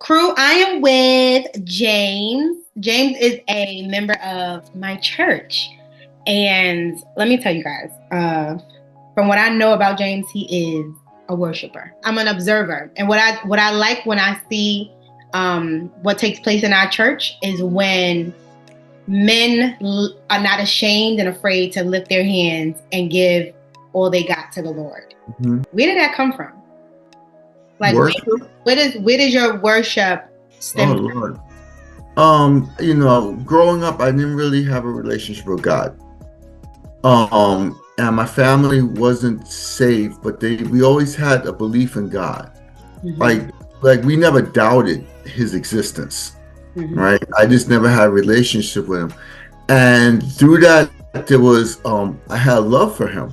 Crew, I am with James. James is a member of my church. And let me tell you guys, from what I know about James, he is a worshiper. I'm an observer. And what I like when I see what takes place in our church is when men are not ashamed and afraid to lift their hands and give all they got to the Lord. Mm-hmm. Where did that come from? Like, worship? Where does your worship stem from? Lord. Growing up, I didn't really have a relationship with God. And my family wasn't saved, but we always had a belief in God. Mm-hmm. Like we never doubted his existence, mm-hmm. right? I just never had a relationship with him. And through that, there was, I had love for him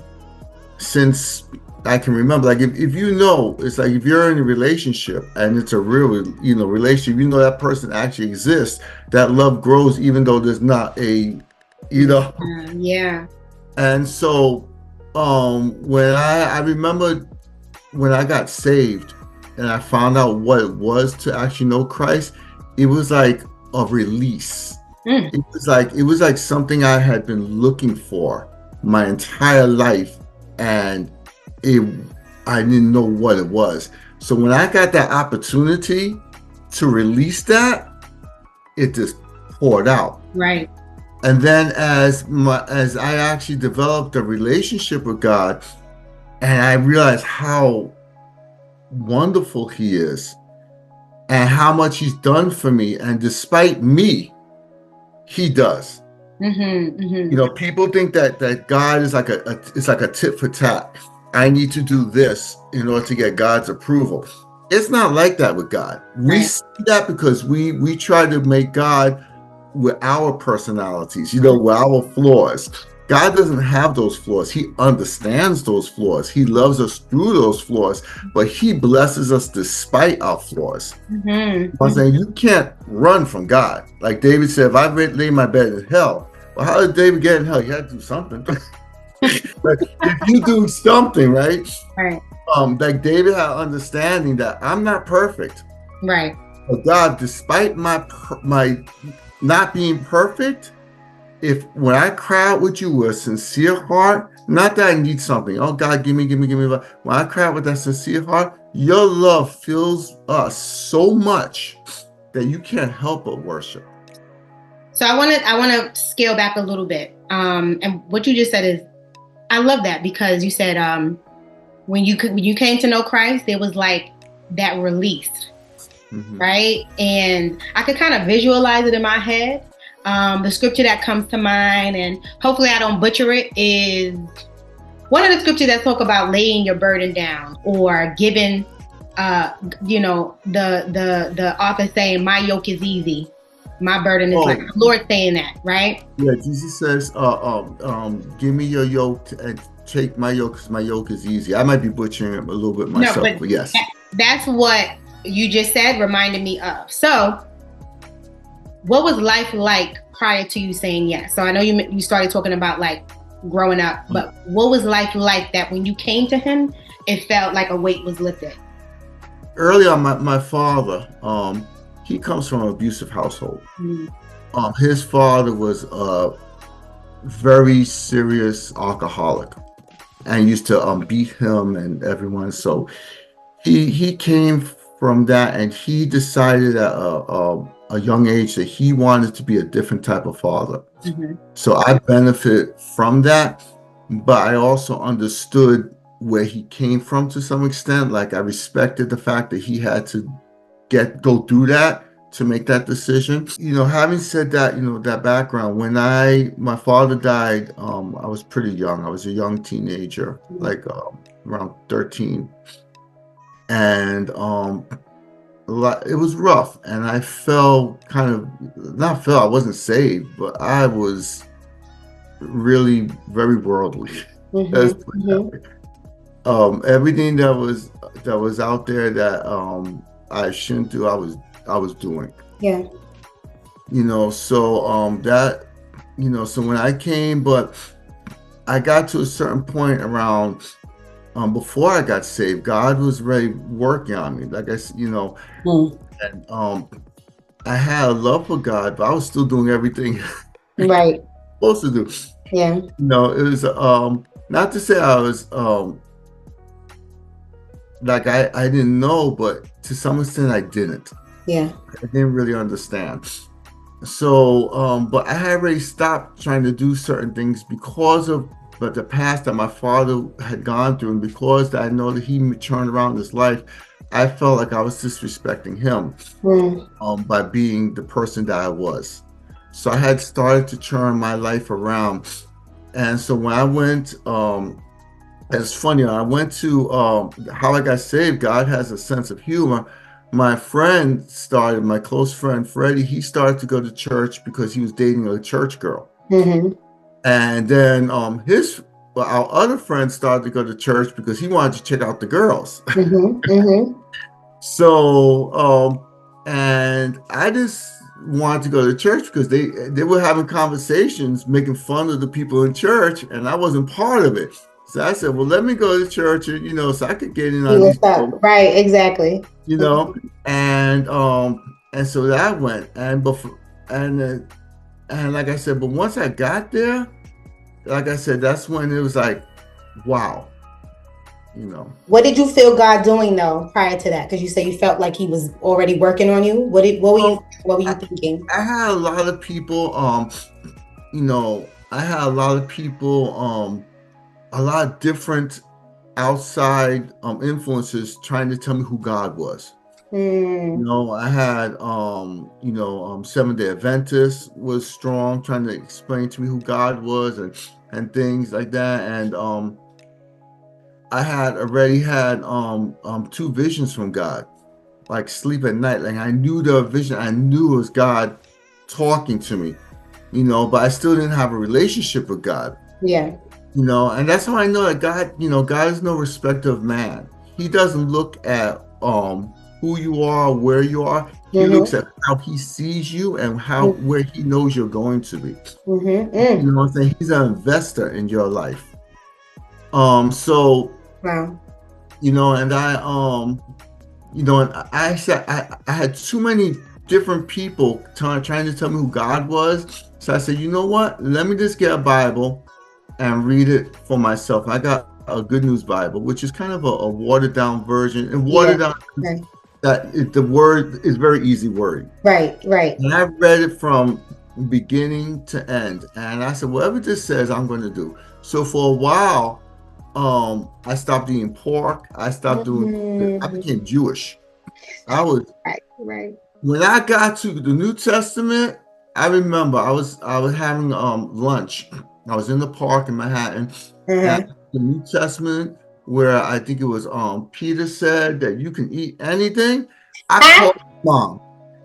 since I can remember. Like if it's like if you're in a relationship and it's a real, relationship, that person actually exists, that love grows even though there's not a, Yeah. And so, when I remember when I got saved and I found out what it was to actually know Christ, it was like a release. Mm. It was like something I had been looking for my entire life, and I didn't know what it was. So when I got that opportunity to release that, it just poured out. Right. And then as I actually developed a relationship with God, and I realized how wonderful he is and how much he's done for me, and despite me, he does. Mm-hmm, mm-hmm. People think that God is like it's like a tit for tat. I need to do this in order to get God's approval. It's not like that with God. Right. We see that because we try to make God with our personalities, with our flaws. God doesn't have those flaws. He understands those flaws. He loves us through those flaws, but he blesses us despite our flaws. Mm-hmm. I'm saying you can't run from God. Like David said, if I lay my bed in hell, well, how did David get in hell? He had to do something. Like, if you do something, right? Right. Like David had understanding that I'm not perfect. Right. But God, despite my not being perfect, when I cry out with you with a sincere heart, not that I need something, oh God, give me. When I cry out with that sincere heart, your love fills us so much that you can't help but worship. So I want to scale back a little bit. And what you just said is, I love that, because you said when you came to know Christ, there was like that release. Mm-hmm. Right? And I could kind of visualize it in my head. The scripture that comes to mind, and hopefully I don't butcher it, is one of the scriptures that talk about laying your burden down, or giving, the author saying, my yoke is easy, my burden is light. The Lord saying that, right? Yeah, Jesus says, give me your yoke and take my yoke, because my yoke is easy. I might be butchering it a little bit myself, but yes. That's what you just said reminded me of. So what was life like prior to you saying yes? So I know you started talking about like growing up, but what was life like that when you came to him, it felt like a weight was lifted? Early on, my father, he comes from an abusive household. Mm-hmm. His father was a very serious alcoholic and used to beat him and everyone. So he came from that, and he decided at a young age that he wanted to be a different type of father. Mm-hmm. So I benefit from that, but I also understood where he came from to some extent. Like I respected the fact that he had to go through that to make that decision. Having said that, that background, when my father died, I was pretty young. I was a young teenager, like around 13. And it was rough, and I I wasn't saved, but I was really very worldly. Mm-hmm. Everything that was out there that I shouldn't do, I was doing. Yeah. So that, so when I came, but I got to a certain point around before I got saved. God was really working on me. Like Mm. and I had a love for God, but I was still doing everything I was Right. supposed to do. Yeah. It was not to say I was like I didn't know, but to some extent I didn't. Yeah. I didn't really understand. So, but I had already stopped trying to do certain things because of the past that my father had gone through, and because I know that he turned around his life, I felt like I was disrespecting him Mm. by being the person that I was. So I had started to turn my life around, and so when I went, it's funny. I went to how I got saved. God has a sense of humor. My close friend Freddie, he started to go to church because he was dating a church girl. Mm-hmm. And then our other friend started to go to church because he wanted to check out the girls. Mm-hmm. Mm-hmm. So, and I just wanted to go to church because they were having conversations, making fun of the people in church, and I wasn't part of it. So I said, well, let me go to church, so I could get in See on these what's up. jokes, Right. Exactly. you know, and so that went, and before, and like I said, but once I got there, like I said, that's when it was like, wow, you know. What did you feel God doing though prior to that? Because you said you felt like He was already working on you. Well, What were you I, thinking? I had a lot of people, I had a lot of people, a lot of different outside influences trying to tell me who God was. Mm. I had Seventh Day Adventist was strong, trying to explain to me who God was and things like that. And I had already had two visions from God, like sleep at night. Like I knew the vision, I knew it was God talking to me, but I still didn't have a relationship with God. Yeah. And that's how I know that God, God is no respecter of man. He doesn't look at who you are, where you are. He looks Mm-hmm. at how he sees you and how where he knows you're going to be. Mm-hmm. You Mm. know what I'm saying? He's an investor in your life. So, Wow. and I said I had too many different people trying to tell me who God was. So I said, you know what? Let me just get a Bible and read it for myself. I got a Good News Bible, which is kind of a watered down version, and Yeah. watered down Right. the word is very easy wording. Right. Right. And I read it from beginning to end, and I said, whatever this says, I'm going to do. So for a while, I stopped eating pork. I Mm-hmm. became Jewish. I was Right. Right. When I got to the New Testament, I remember I was having lunch. I was in the park in Manhattan, and Uh-huh. the New Testament where I think it was Peter said that you can eat anything. I Ah, called mom.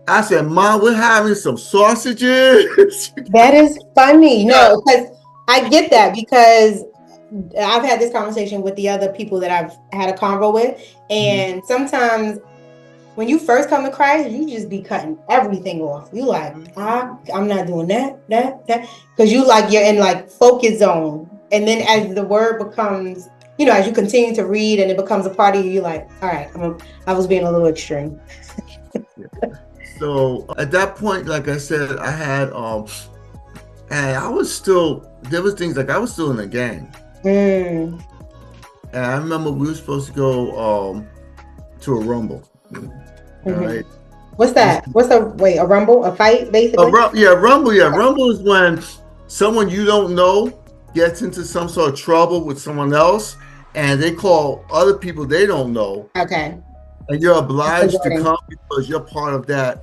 I said, Mom, we're having some sausages. that is funny. Yeah. No, because I get that because I've had this conversation with the other people that I've had a convo with, and sometimes when you first come to Christ, you just be cutting everything off. You like, I'm not doing that, because you like you're in like focus zone, and then as the word becomes, as you continue to read and it becomes a part of you, you're like, all right, I was being a little extreme. So at that point, like I said, I had and I was still there was things like I was still in a gang. Mm. And I remember we were supposed to go to a rumble. All Hmm. right. What's that? A rumble, a fight, basically? Yeah, rumble. Yeah, rumble is when someone you don't know gets into some sort of trouble with someone else, and they call other people they don't know, Okay. and you're That's the obliged to wording. come because you're part of that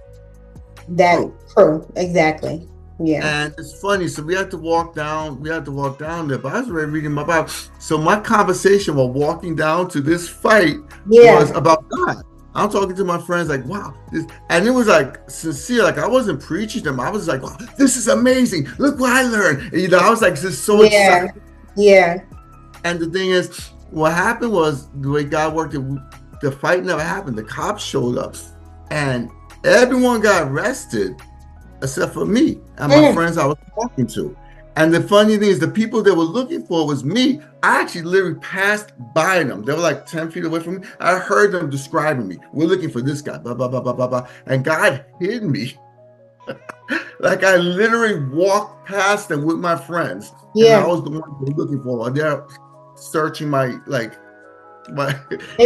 That crew. true. Exactly. Yeah. And it's funny. So we had to walk down. We had to walk down there. But I was already reading my Bible. So my conversation while walking down to this fight was Yeah. about God. I'm talking to my friends like, wow, and it was like sincere. Like I wasn't preaching them. I was like, wow, this is amazing. Look what I learned. And, I was like just so Yeah. excited. Yeah. And the thing is, what happened was the way God worked it. The fight never happened. The cops showed up, and everyone got arrested except for me and my Mm. friends I was talking to. And the funny thing is, the people they were looking for was me. I actually literally passed by them. They were like 10 feet away from me. I heard them describing me. We're looking for this guy, blah, blah, blah, blah, blah, blah. And God hid me. Like I literally walked past them with my friends. And I Yeah. was the one they were looking for. They're searching my, They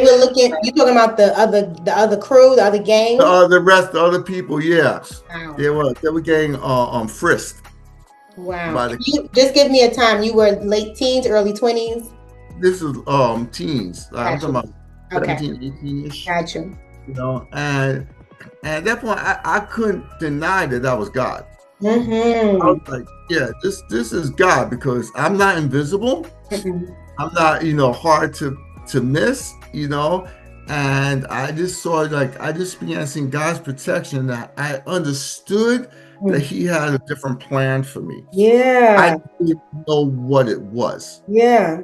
were looking. You talking about the other crew, the other gang? the other people, yeah. Wow. They were getting frisked Wow. by And the you just give me a time. You were late teens, early 20s. this is teens. I'm Got talking you. about Okay. 17, 18-ish, Got you. and at that point I couldn't deny that was God. I Mm-hmm. was like, yeah, this is God because I'm not invisible. Mm-hmm. I'm not, hard to miss, and I just saw I just began seeing God's protection that I understood that Mm. he had a different plan for me. I Yeah. didn't know what it was. Yeah.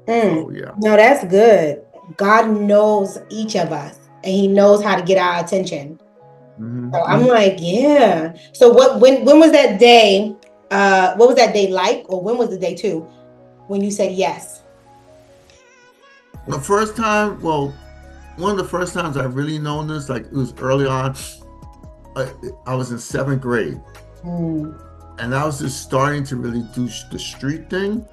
Mm. So yeah. No, that's good. God knows each of us, and He knows how to get our attention. So I'm Hmm. like, yeah. So when was that day? What was that day like, or when was the day too when you said yes? The first time, well, one of the first times I really known this, like it was early on. I, I was in seventh grade, Mm. and I was just starting to really do the street thing.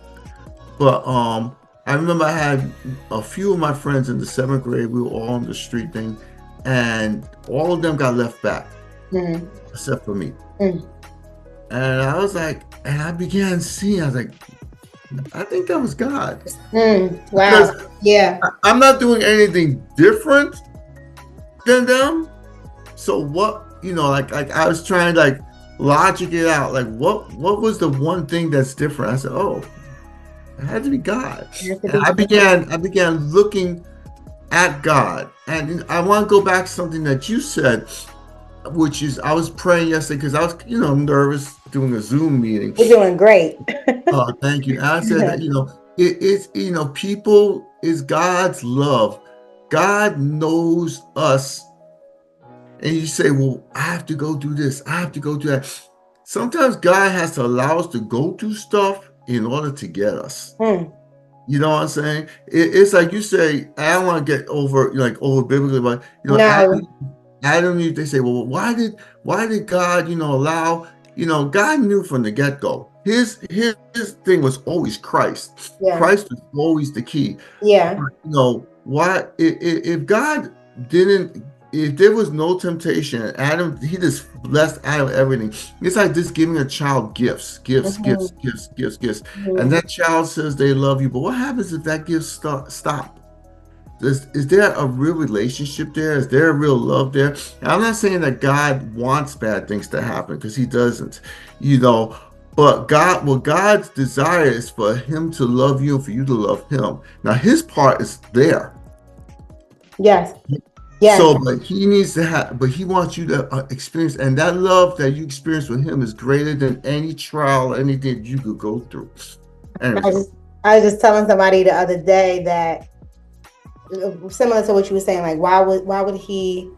But I remember I had a few of my friends in the seventh grade. We were all on the street thing, and all of them got left back Mm. except for me. Mm. And I was like, and I began seeing. I was like, I think that was God Mm. because Wow. Yeah. I'm not doing anything different than them. So what, like I was trying to logic it out. Like what was the one thing that's different? I said, oh, it had to be God. You have to And be. I began looking at God. And I want to go back to something that you said, which is I was praying yesterday because I was, nervous doing a Zoom meeting. You're doing great. Oh, thank you. And I said that, it's, people is God's love. God knows us. And you say, well, I have to go do this. I have to go do that. Sometimes God has to allow us to go through stuff in order to get us. Mm. You know what I'm saying? It's like you say, I don't want to get over biblically, but No. Adam Eve, they say, well, why did God, allow, God knew from the get-go. His thing was always Christ. Yeah. Christ was always the key. Yeah. Why if God didn't, if there was no temptation, Adam, he just blessed Adam with everything. It's like just giving a child gifts, gifts, Mm-hmm. gifts, gifts, gifts, gifts. And Mm-hmm. that child says they love you, but what happens if that gift stop? Is there a real relationship there? Is there a real love there? And I'm not saying that God wants bad things to happen because he doesn't, but God's desire is for him to love you and for you to love him. Now his part is there. Yes. Yes. So, but he needs to have, but he wants you to experience, and that love that you experience with him is greater than any trial, anything you could go through. I Anyway, was just, I was just telling somebody the other day that similar to what you were saying, like why would he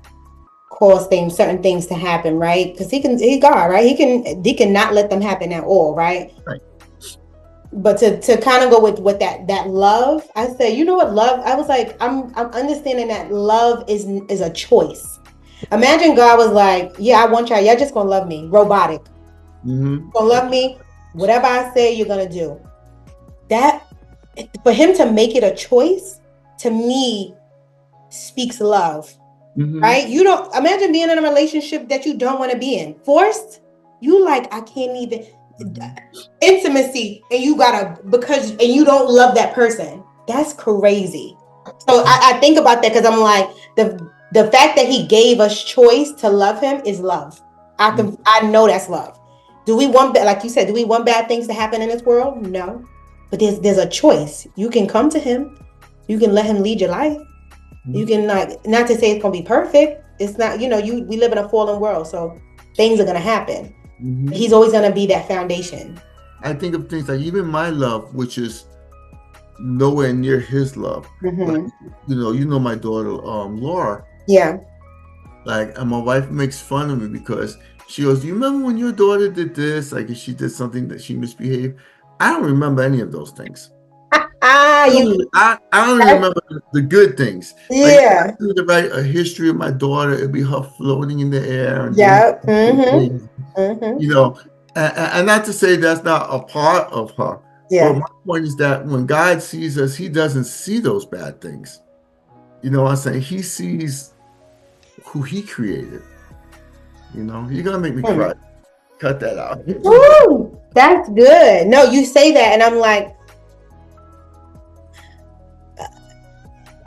cause certain things to happen, right? Because he's God, right? He can not let them happen at all, right? right. But to kind of go with that love, I said, you know what, love? I was like, I'm understanding that love is a choice. Imagine God was like, yeah, I want y'all just gonna love me, robotic. Mm-hmm. Gonna love me, whatever I say, you're gonna do. That for him to make it a choice, to me, speaks love. Mm-hmm. Right? You don't imagine being in a relationship that you don't want to be in. Forced, you like, I can't even intimacy, and you gotta and you don't love that person. That's crazy. So I think about that because I'm like, the fact that he gave us choice to love him is love. I know that's love. Do we want, like you said, do we want bad things to happen in this world? No. But there's a choice. You can come to him, you can let him lead your life. You can not to say it's gonna be perfect. It's not, we live in a fallen world, so things are gonna happen. Mm-hmm. He's always gonna be that foundation. I think of things like even my love, which is nowhere near his love. Mm-hmm. Like, my daughter, Laura. Yeah. Like, and my wife makes fun of me because she goes, "Do you remember when your daughter did this? Like, if she did something that she misbehaved." I don't remember any of those things. Ah, you. I only remember the good things. Like, if I Yeah. do to write a history of my daughter, it'd be her floating in the air and doing Yeah. good Mm-hmm. things, Mm-hmm. you know. And not to say that's not a part of her, but Yeah. my point is that when God sees us, He doesn't see those bad things. You know what I'm saying? He sees who He created. You know, you're gonna make me Mm. cry. Cut that out. Woo! That's good. No, you say that, and I'm like,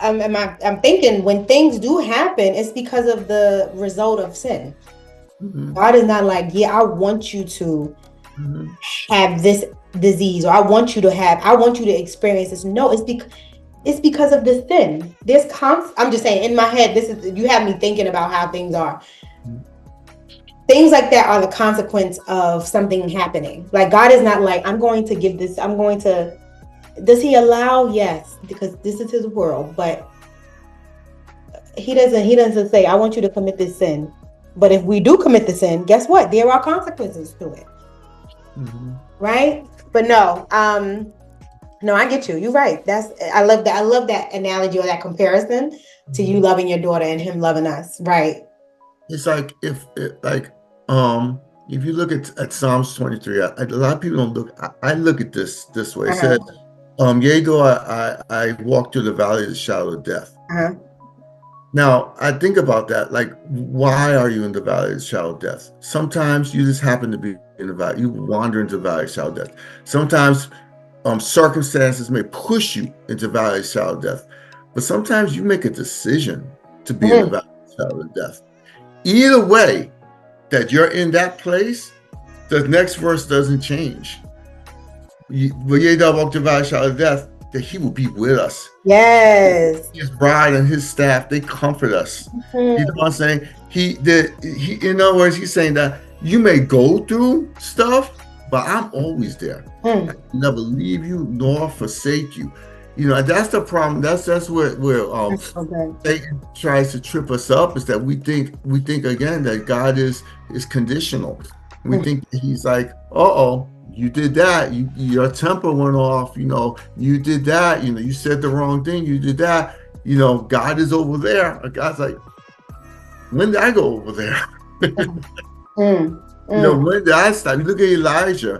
I'm thinking when things do happen, it's because of the result of sin. Mhm, God is not like, yeah, I want you to mhm. have this disease, or I want you to experience this. No, it's because of the sin. I'm just saying in my head, you have me thinking about how things are. Things like that are the consequence of something happening. Like God is not like, does He allow? Yes, because this is His world, but he doesn't say, I want you to commit this sin. But if we do commit the sin, guess what? There are consequences to it. Mhm. Right? But no, I get you. You're right. I love that. I love that analogy or that comparison to you loving your daughter and him loving us. Right. It's like if you look at Psalms 23, a lot of people don't look. I look at this way. It says, Uh-huh. "Yea, though I walk through the valley of the shadow of death." Uh-huh. Now I think about that. Like, why are you in the valley of the shadow of death? Sometimes you just happen to be in the valley. You wander into the valley of the shadow of death. Sometimes circumstances may push you into the valley of the shadow of death, but sometimes you make a decision to be in the Mm-hmm. valley of the shadow of death. Either way, that you're in that place, the next verse doesn't change. But yea, thou walk the valley of the shadow of death, that He will be with us. Yes. His bride and His staff, they comfort us. You know Mm-hmm. what I'm saying? In other words, He's saying that you may go through stuff, but I'm always there. I Mm. will never leave you nor forsake you. You know, and that's the problem. That's where That's so good. Satan tries to trip us up, is that we think again that God is conditional. We Mm. think that He's like, oh, you did that, your temper went off, you did that, you said the wrong thing, you did that, God is over there. God's like, when did I go over there? Mm. Mm. When did I stop? You look at Elijah,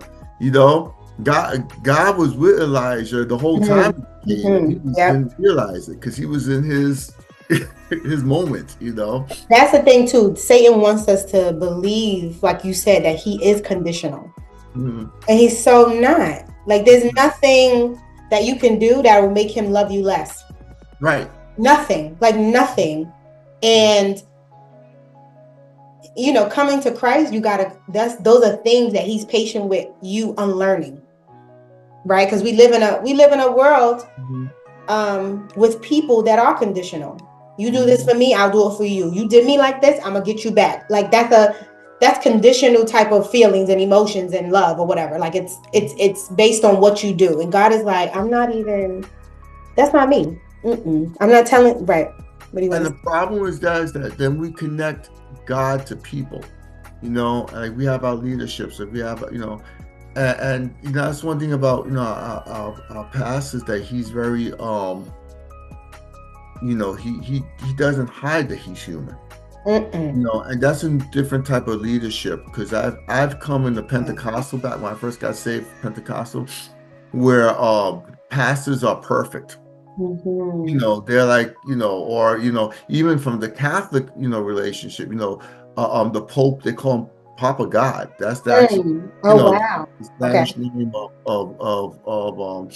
God was with Elijah the whole time Mm. he came, and he Mm. Yep. didn't realize it because he was in his his moment. That's the thing too. Satan wants us to believe, like you said, that he is conditional. Mhm. And he's so not. Like there's nothing that you can do that will make him love you less. Right. Nothing. Like nothing. And coming to Christ, those are things that he's patient with you unlearning. Right? Because we live in a world Mhm. with people that are conditional. You do this for me, I'll do it for you. You did me like this, I'm gonna get you back. Like that's conditional type of feelings and emotions and love or whatever. Like it's based on what you do. And God is like, that's not me. I'm not telling. Right. What do you want And to the say? problem is that then we connect God to people, like we have our leadership, so we have, and that's one thing about, our pastor, is that he's very, he doesn't hide that he's human. And that's a different type of leadership, because I've come in the Pentecostal back when I first got saved, Pentecostal, where pastors are perfect. They're like, or even from the Catholic, relationship, the Pope, they call him Papa God. That's actually, Oh wow. the Okay. Spanish name of what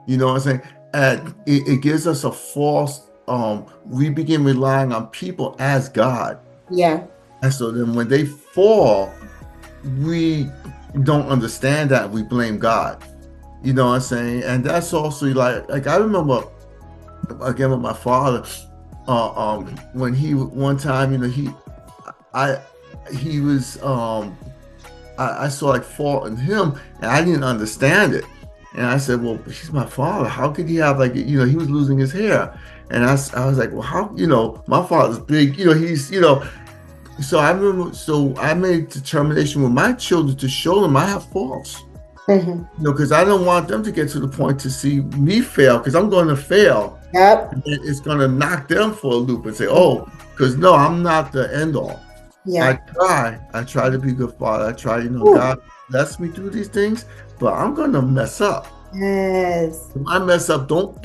I'm saying? And it gives us a false, we begin relying on people as God. Yeah. And so then when they fall, we don't understand that. We blame God. You know what I'm saying? And that's also like I remember again with my father, when he one time, I he was I saw like fault in him, and I didn't understand it. And I said, well, he's my father. How could he have like, he was losing his hair. And I was like, well, how, my father's big, he's, so I remember, so I made a determination with my children to show them I have faults, Mm-hmm. because I don't want them to get to the point to see me fail, because I'm going to fail. Yep. And it's going to knock them for a loop and say, oh, because no, I'm not the end all. Yeah. I try to be a good father. I try, Ooh. God lets me do these things, but I'm going to mess up. Yes. If I mess up, don't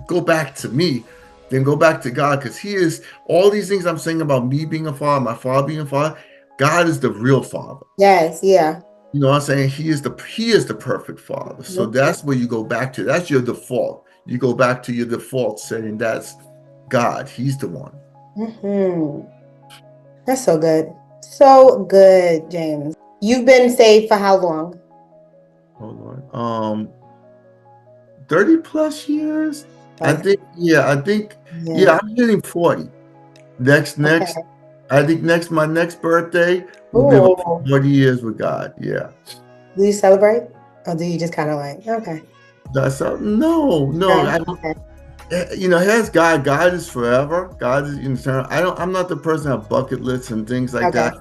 go back to me, then go back to God, because He is all these things I'm saying about me being a father, my father being a father. God is the real father. Yes. Yeah. You know what I'm saying? He is the perfect father. So Mm-hmm. that's where you go back to. That's your default. You go back to your default, saying that's God. He's the one. Mm-hmm. That's so good. So good, James. You've been saved for how long? Hold on. 30 plus years. I Like, think, yeah. I'm hitting 40. Next, Okay. I think my next birthday will be about Ooh. 40 years with God. Yeah. Do you celebrate? Or do you just kind of like, okay. That's no, No. I Okay. here's God. God is forever. God is eternal. I'm not the person that have bucket lists and things like Okay. that.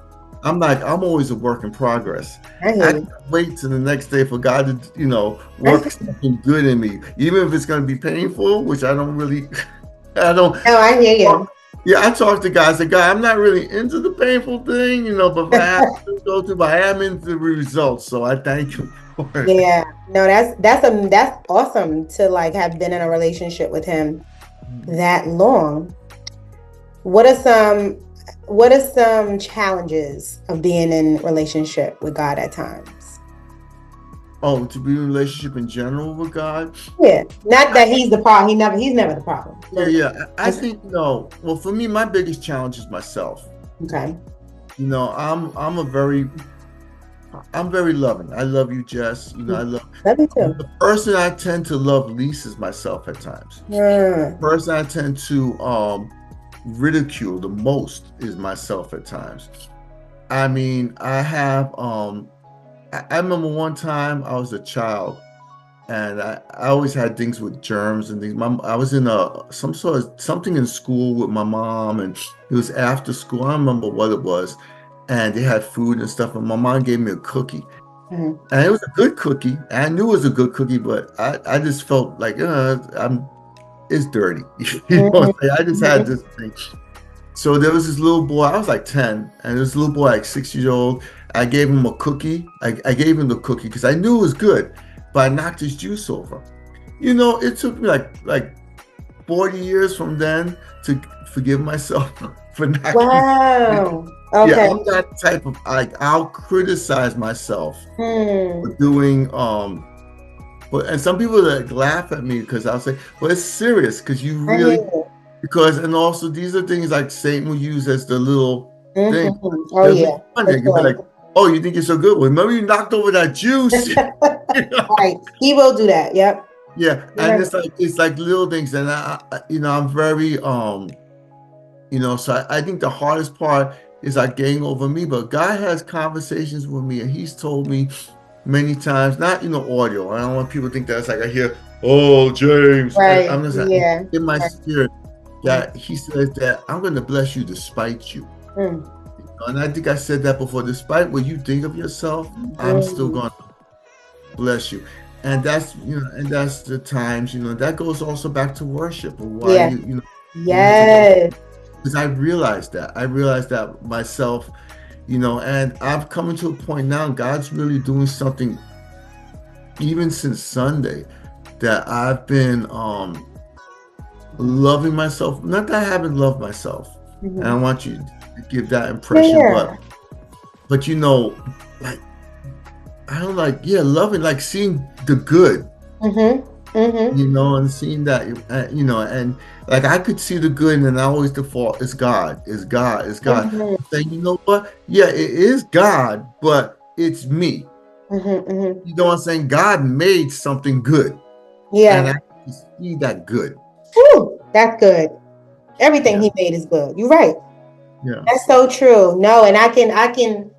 I'm always a work in progress. I hear I you. can't wait to the next day for God to, I work something good in me, even if it's going to be painful, which I don't really, I don't. No, I hear you. Yeah, I talk to guys. Like, God, I'm not really into the painful thing, but if I have to go through, but I am into the results. So I thank you for it. Yeah. No, that's awesome to like have been in a relationship with him that long. What are some what are some challenges of being in relationship with God at times? Oh, to be in a relationship in general with God. Yeah. Not that he's the problem. He's never the problem. I think no. Well, for me, my biggest challenge is myself. Okay. I'm very loving. I love you, Jess. I love Love you too. the person I tend to love least is myself at times. Mm. The person I tend to ridicule the most is myself at times. I mean, I remember one time I was a child, and I always had things with germs and things. I was in some sort of something in school with my mom, and it was after school. I don't remember what it was, and they had food and stuff. And my mom gave me a cookie, Mhm. and it was a good cookie. I knew it was a good cookie, but I just felt like it's dirty. Mhm. I just had this thing. So there was this little boy. I was like 10, and this little boy, like 6 years old. I gave him a cookie. I gave him the cookie because I knew it was good, but I knocked his juice over. It took me like 40 years from then to forgive myself for knocking. Wow. Yeah, Okay. I'm that type of like I'll criticize myself for Hmm. doing but and some people that laugh at me because I'll say, well, it's serious because you I hear really you. and also these are things like Satan will use as the little thing. Mhm. Oh They'll make yeah, fun. for They can be like, sure. oh, you think you're so good? Well, remember you knocked over that juice. Right. He will do that. Yep. Yeah, You're and right. it's like little things, and I'm very so I think the hardest part is like getting over me. But God has conversations with me, and He's told me many times, not audio. I don't want people to think that it's like I hear, oh, James. Right. I'm just like Yeah. in my Right. spirit Mm. that He says that I'm going to bless you despite you. Mm. And I think I said that before. Despite what you think of yourself, I'm still Mm. going to bless you. And that's the times, that goes also back to worship or why Yeah. you need to go. Yes. Because I realized that myself, and I've come to a point now, God's really doing something even since Sunday that I've been loving myself. Not that I haven't loved myself. And I Mhm. want you to give that impression, but Yeah. like I don't like, yeah, loving, like seeing the good, Mhm. Mhm. and seeing that, and like I could see the good, and I always default, it's God, it's God, it's God. Mhm. Saying, you know what? Yeah, it is God, but it's me. Mhm. Mhm. You know what I'm saying? God made something good, and Yeah. I can see that good. Whew, that's good. Everything Yeah, he made is good. You're right. yeah. That's so true. No, and I can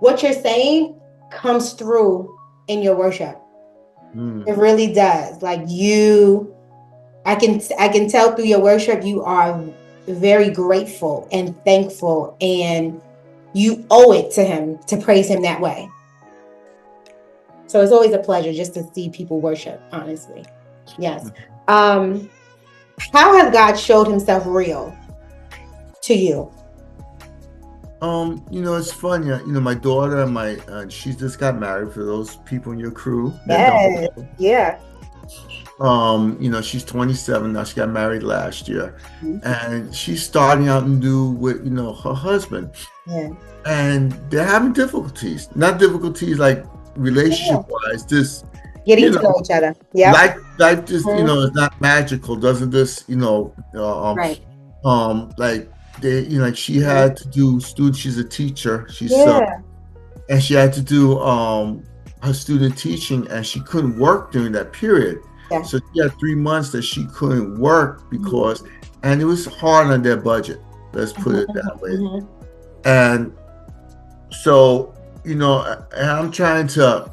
what you're saying comes through in your worship. Mm. It really does. Like I can tell through your worship you are very grateful and thankful, and you owe it to him to praise him that way. So it's always a pleasure just to see people worship, honestly. Yes. How has God showed himself real to you? It's funny. My daughter and she just got married. For those people in your crew that don't Yes. Yeah. she's 27 now. She got married last year, and she's starting out new with her husband, Yeah. and they're having difficulties. Not difficulties like relationship wise. Just Getting to know each other. Yeah. life just is not magical. Doesn't this Right. like like she had to do student. She's a teacher. Yeah. And she had to do her student teaching, and she couldn't work during that period. Yeah. So she had 3 months that she couldn't work because, and it was hard on their budget. Let's put it that way. And so, and I'm trying to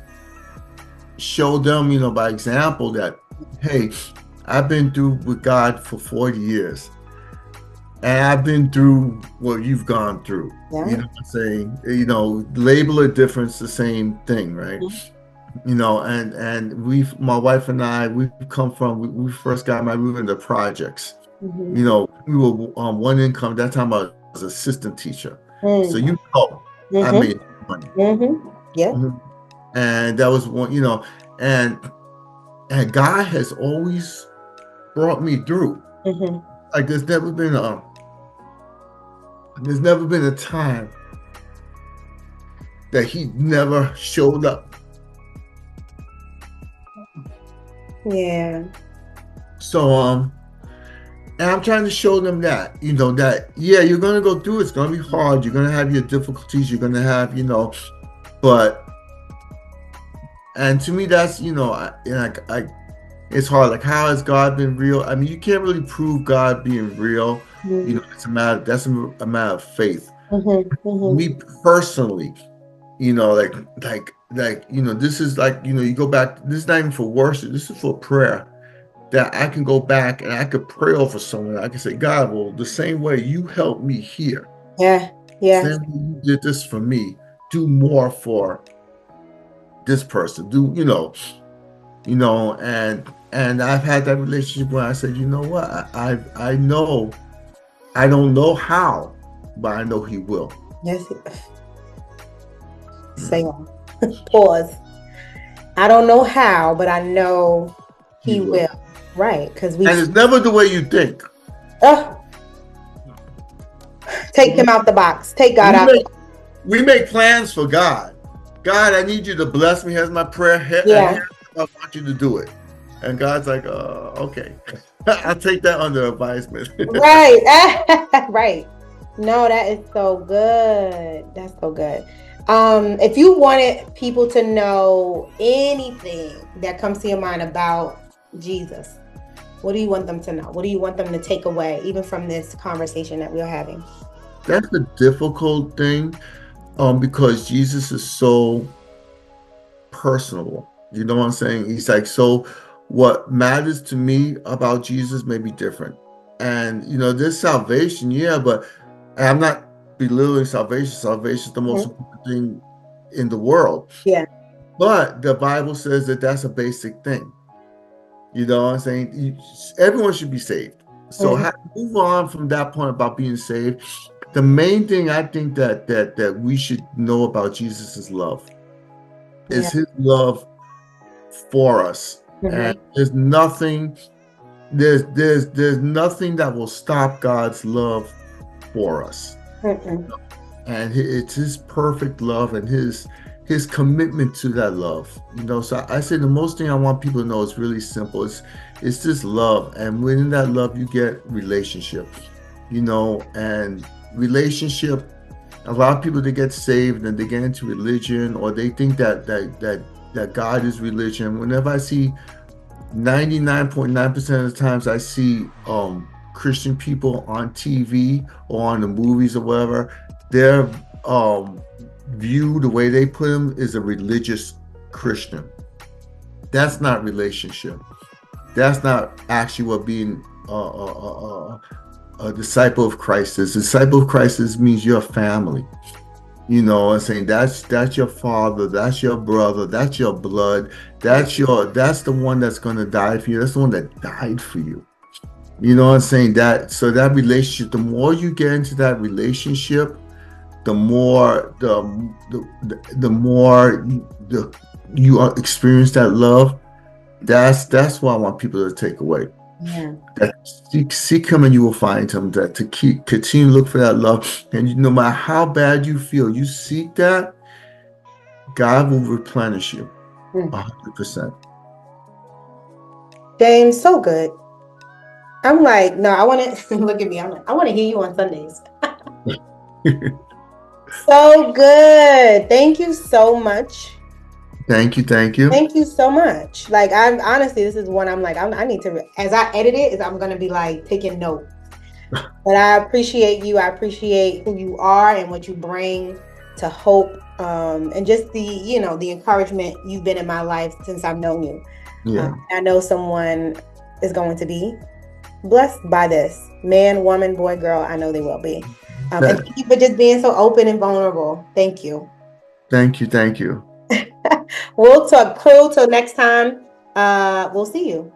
show them, by example that, hey, I've been through with God for 40 years. And I've been through what you've gone through. Yeah. You know what I'm saying? Label or difference, the same thing, right? And my wife and I, we've come from, we first got married, we were in the projects. We were on one income. That time I was assistant teacher. So I made money. Yeah. And that was one, and God has always brought me through. Like there's never been a time that he never showed up. Yeah. So and I'm trying to show them that, that you're gonna go through it. It's gonna be hard. You're gonna have your difficulties. You're gonna have, but and to me that's it's hard. Like, how has God been real? I mean, you can't really prove God being real. That's a matter of faith. Me personally, this is like, you go back, this is not even for worship, this is for prayer. That I can go back and I could pray over someone. I can say, God, well, the same way you helped me here. Yeah. Same way you did this for me, do more for this person. And I've had that relationship where I said, you know what, I know, I don't know how, but I know he will. Yes. Say on. Pause. I don't know how, but I know he will. Right, because and it's never the way you think. Take him out the box. Take God out. We make plans for God. God, I need you to bless me. Here's my prayer. I want you to do it. And God's like, okay. I'll take that under advisement. Right. Right. No, that is so good. That's so good. If you wanted people to know anything that comes to your mind about Jesus, what do you want them to know? What do you want them to take away, even from this conversation that we're having? That's a difficult thing, because Jesus is so personable. You know what I'm saying? He's like, so what matters to me about Jesus may be different. And, there's salvation, but I'm not belittling salvation. Salvation is the most important thing in the world. Yeah. But the Bible says that that's a basic thing. You know what I'm saying? Everyone should be saved. So move on from that point about being saved. The main thing I think that we should know about Jesus is love. Is his love for us. And there's nothing that will stop God's love for us. And it's his perfect love and his commitment to that love. So I say the most thing I want people to know is really simple. It's just love. And within that love, you get relationship. And relationship, a lot of people, they get saved and they get into religion, or they think that God is religion. Whenever I see 99.9% of the times I see Christian people on TV or on the movies or whatever, their view, the way they put them, is a religious Christian. That's not relationship. That's not actually what being a disciple of Christ is. A disciple of Christ means you're a family. You know what I'm saying? That's your father, that's your brother, that's your blood, that's the one that's gonna die for you. That's the one that died for you. You know what I'm saying? That relationship, the more you get into that relationship, the more the more you experience that love. That's what I want people to take away. Yeah. That seek him and you will find him. That to continue to look for that love, and no matter how bad you feel, you seek that, God will replenish you 100%. James, so good. I'm like, no, I want to look at me. I'm like, I want to hear you on Sundays. So good. Thank you so much. Thank you. Thank you so much. Like, I'm honestly, this is one I'm like, I need to, as I edit it, I'm going to be like taking notes. But I appreciate you. I appreciate who you are and what you bring to hope, and just the encouragement you've been in my life since I've known you. Yeah. I know someone is going to be blessed by this. Man, woman, boy, girl, I know they will be. And thank you for just being so open and vulnerable. Thank you. Thank you. We'll talk, crew. Till next time. We'll see you.